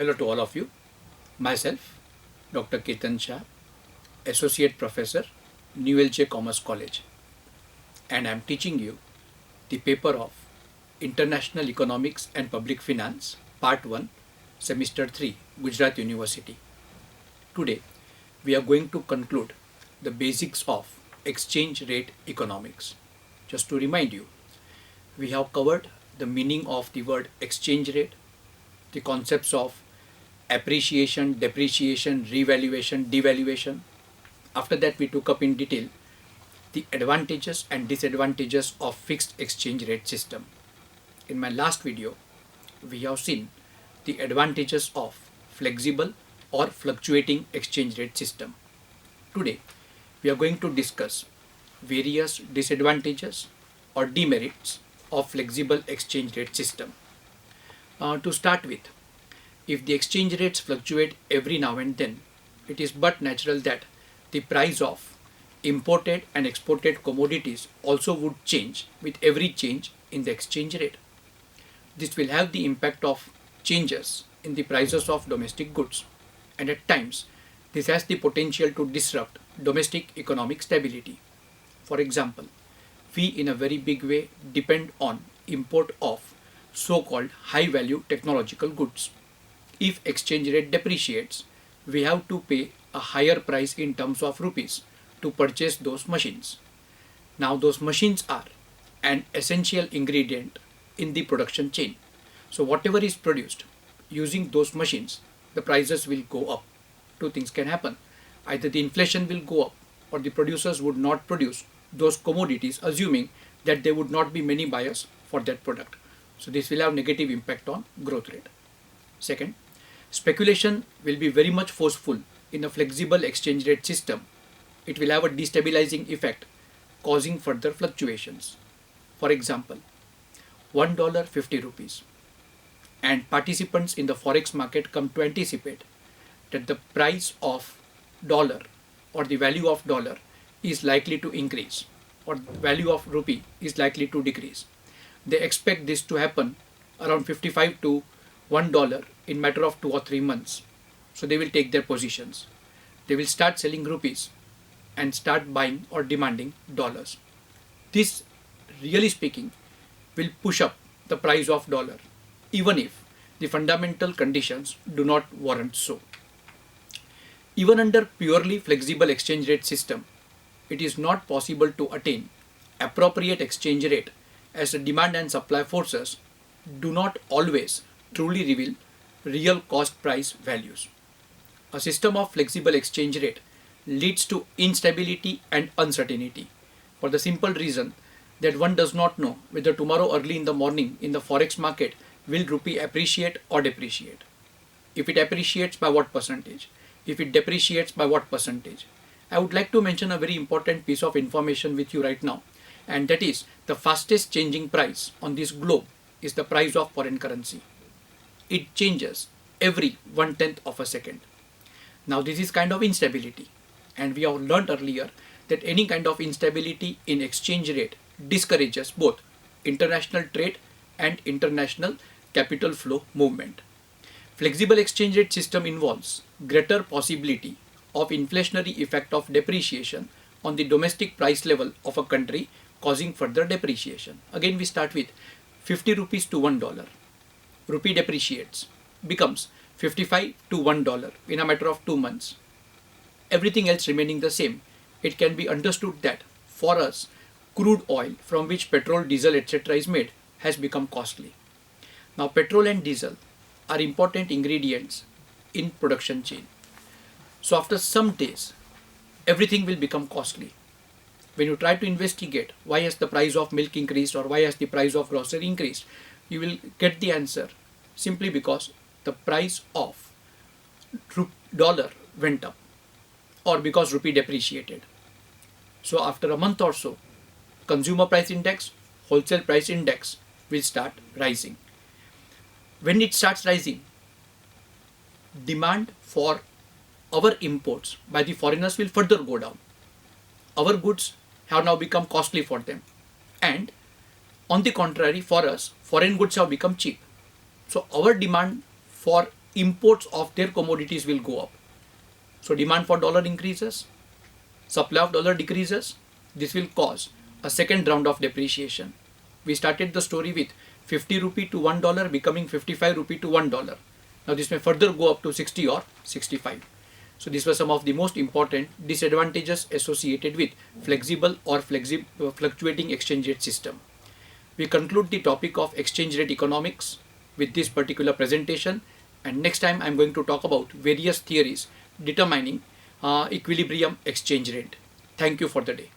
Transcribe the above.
Hello to all of you. Myself, Dr. Ketan Shah, Associate Professor, New LJ Commerce College, and I am teaching you the paper of International Economics and Public Finance, Part 1, Semester 3, Gujarat University. Today, we are going to conclude the basics of exchange rate economics. Just to remind you, we have covered the meaning of the word exchange rate, the concepts of appreciation, depreciation, revaluation, devaluation. After that, we took up in detail the advantages and disadvantages of fixed exchange rate system. In my last video, we have seen the advantages of flexible or fluctuating exchange rate system. Today, we are going to discuss various disadvantages or demerits of flexible exchange rate system. To start with, if the exchange rates fluctuate every now and then, it is but natural that the price of imported and exported commodities also would change with every change in the exchange rate. This will have the impact of changes in the prices of domestic goods, and at times this has the potential to disrupt domestic economic stability. For example, we in a very big way depend on import of so-called high-value technological goods. If exchange rate depreciates, we have to pay a higher price in terms of rupees to purchase those machines. Now those machines are an essential ingredient in the production chain. So whatever is produced using those machines, the prices will go up. Two things can happen. Either the inflation will go up or the producers would not produce those commodities assuming that there would not be many buyers for that product. So this will have negative impact on growth rate. Second, speculation will be very much forceful in a flexible exchange rate system. It will have a destabilizing effect, causing further fluctuations. For example, $1 50 rupees, and participants in the forex market come to anticipate that the price of dollar or the value of dollar is likely to increase or value of rupee is likely to decrease. They expect this to happen around 55 to $1 in matter of 2 or 3 months. So they will take their positions. They will start selling rupees and start buying or demanding dollars. This, really speaking, will push up the price of dollar even if the fundamental conditions do not warrant so. Even under purely flexible exchange rate system, it is not possible to attain appropriate exchange rate as the demand and supply forces do not always truly reveal real cost price values. A system of flexible exchange rate leads to instability and uncertainty for the simple reason that one does not know whether tomorrow early in the morning in the forex market will rupee appreciate or depreciate. If it appreciates, by what percentage? If it depreciates, by what percentage? I would like to mention a very important piece of information with you right now, and that is the fastest changing price on this globe is the price of foreign currency. It changes every 1/10 of a second. Now this is kind of instability, and we have learned earlier that any kind of instability in exchange rate discourages both international trade and international capital flow movement. Flexible exchange rate system involves greater possibility of inflationary effect of depreciation on the domestic price level of a country, causing further depreciation. Again, we start with 50 rupees to $1. Rupee depreciates, becomes 55 to $1 in a matter of 2 months. Everything else remaining the same. It can be understood that for us, crude oil from which petrol, diesel, etc. is made has become costly. Now petrol and diesel are important ingredients in production chain. So after some days, everything will become costly. When you try to investigate why has the price of milk increased or why has the price of grocery increased, you will get the answer simply because the price of dollar went up or because rupee depreciated. So after a month or so, consumer price index, wholesale price index will start rising. When it starts rising, demand for our imports by the foreigners will further go down. Our goods have now become costly for them, and on the contrary, for us, foreign goods have become cheap. So our demand for imports of their commodities will go up. So demand for dollar increases, supply of dollar decreases. This will cause a second round of depreciation. We started the story with 50 rupee to $1 becoming 55 rupee to $1. Now this may further go up to 60 or 65. So these were some of the most important disadvantages associated with flexible or fluctuating exchange rate system. We conclude the topic of exchange rate economics with this particular presentation, and next time I'm going to talk about various theories determining equilibrium exchange rate. Thank you for the day.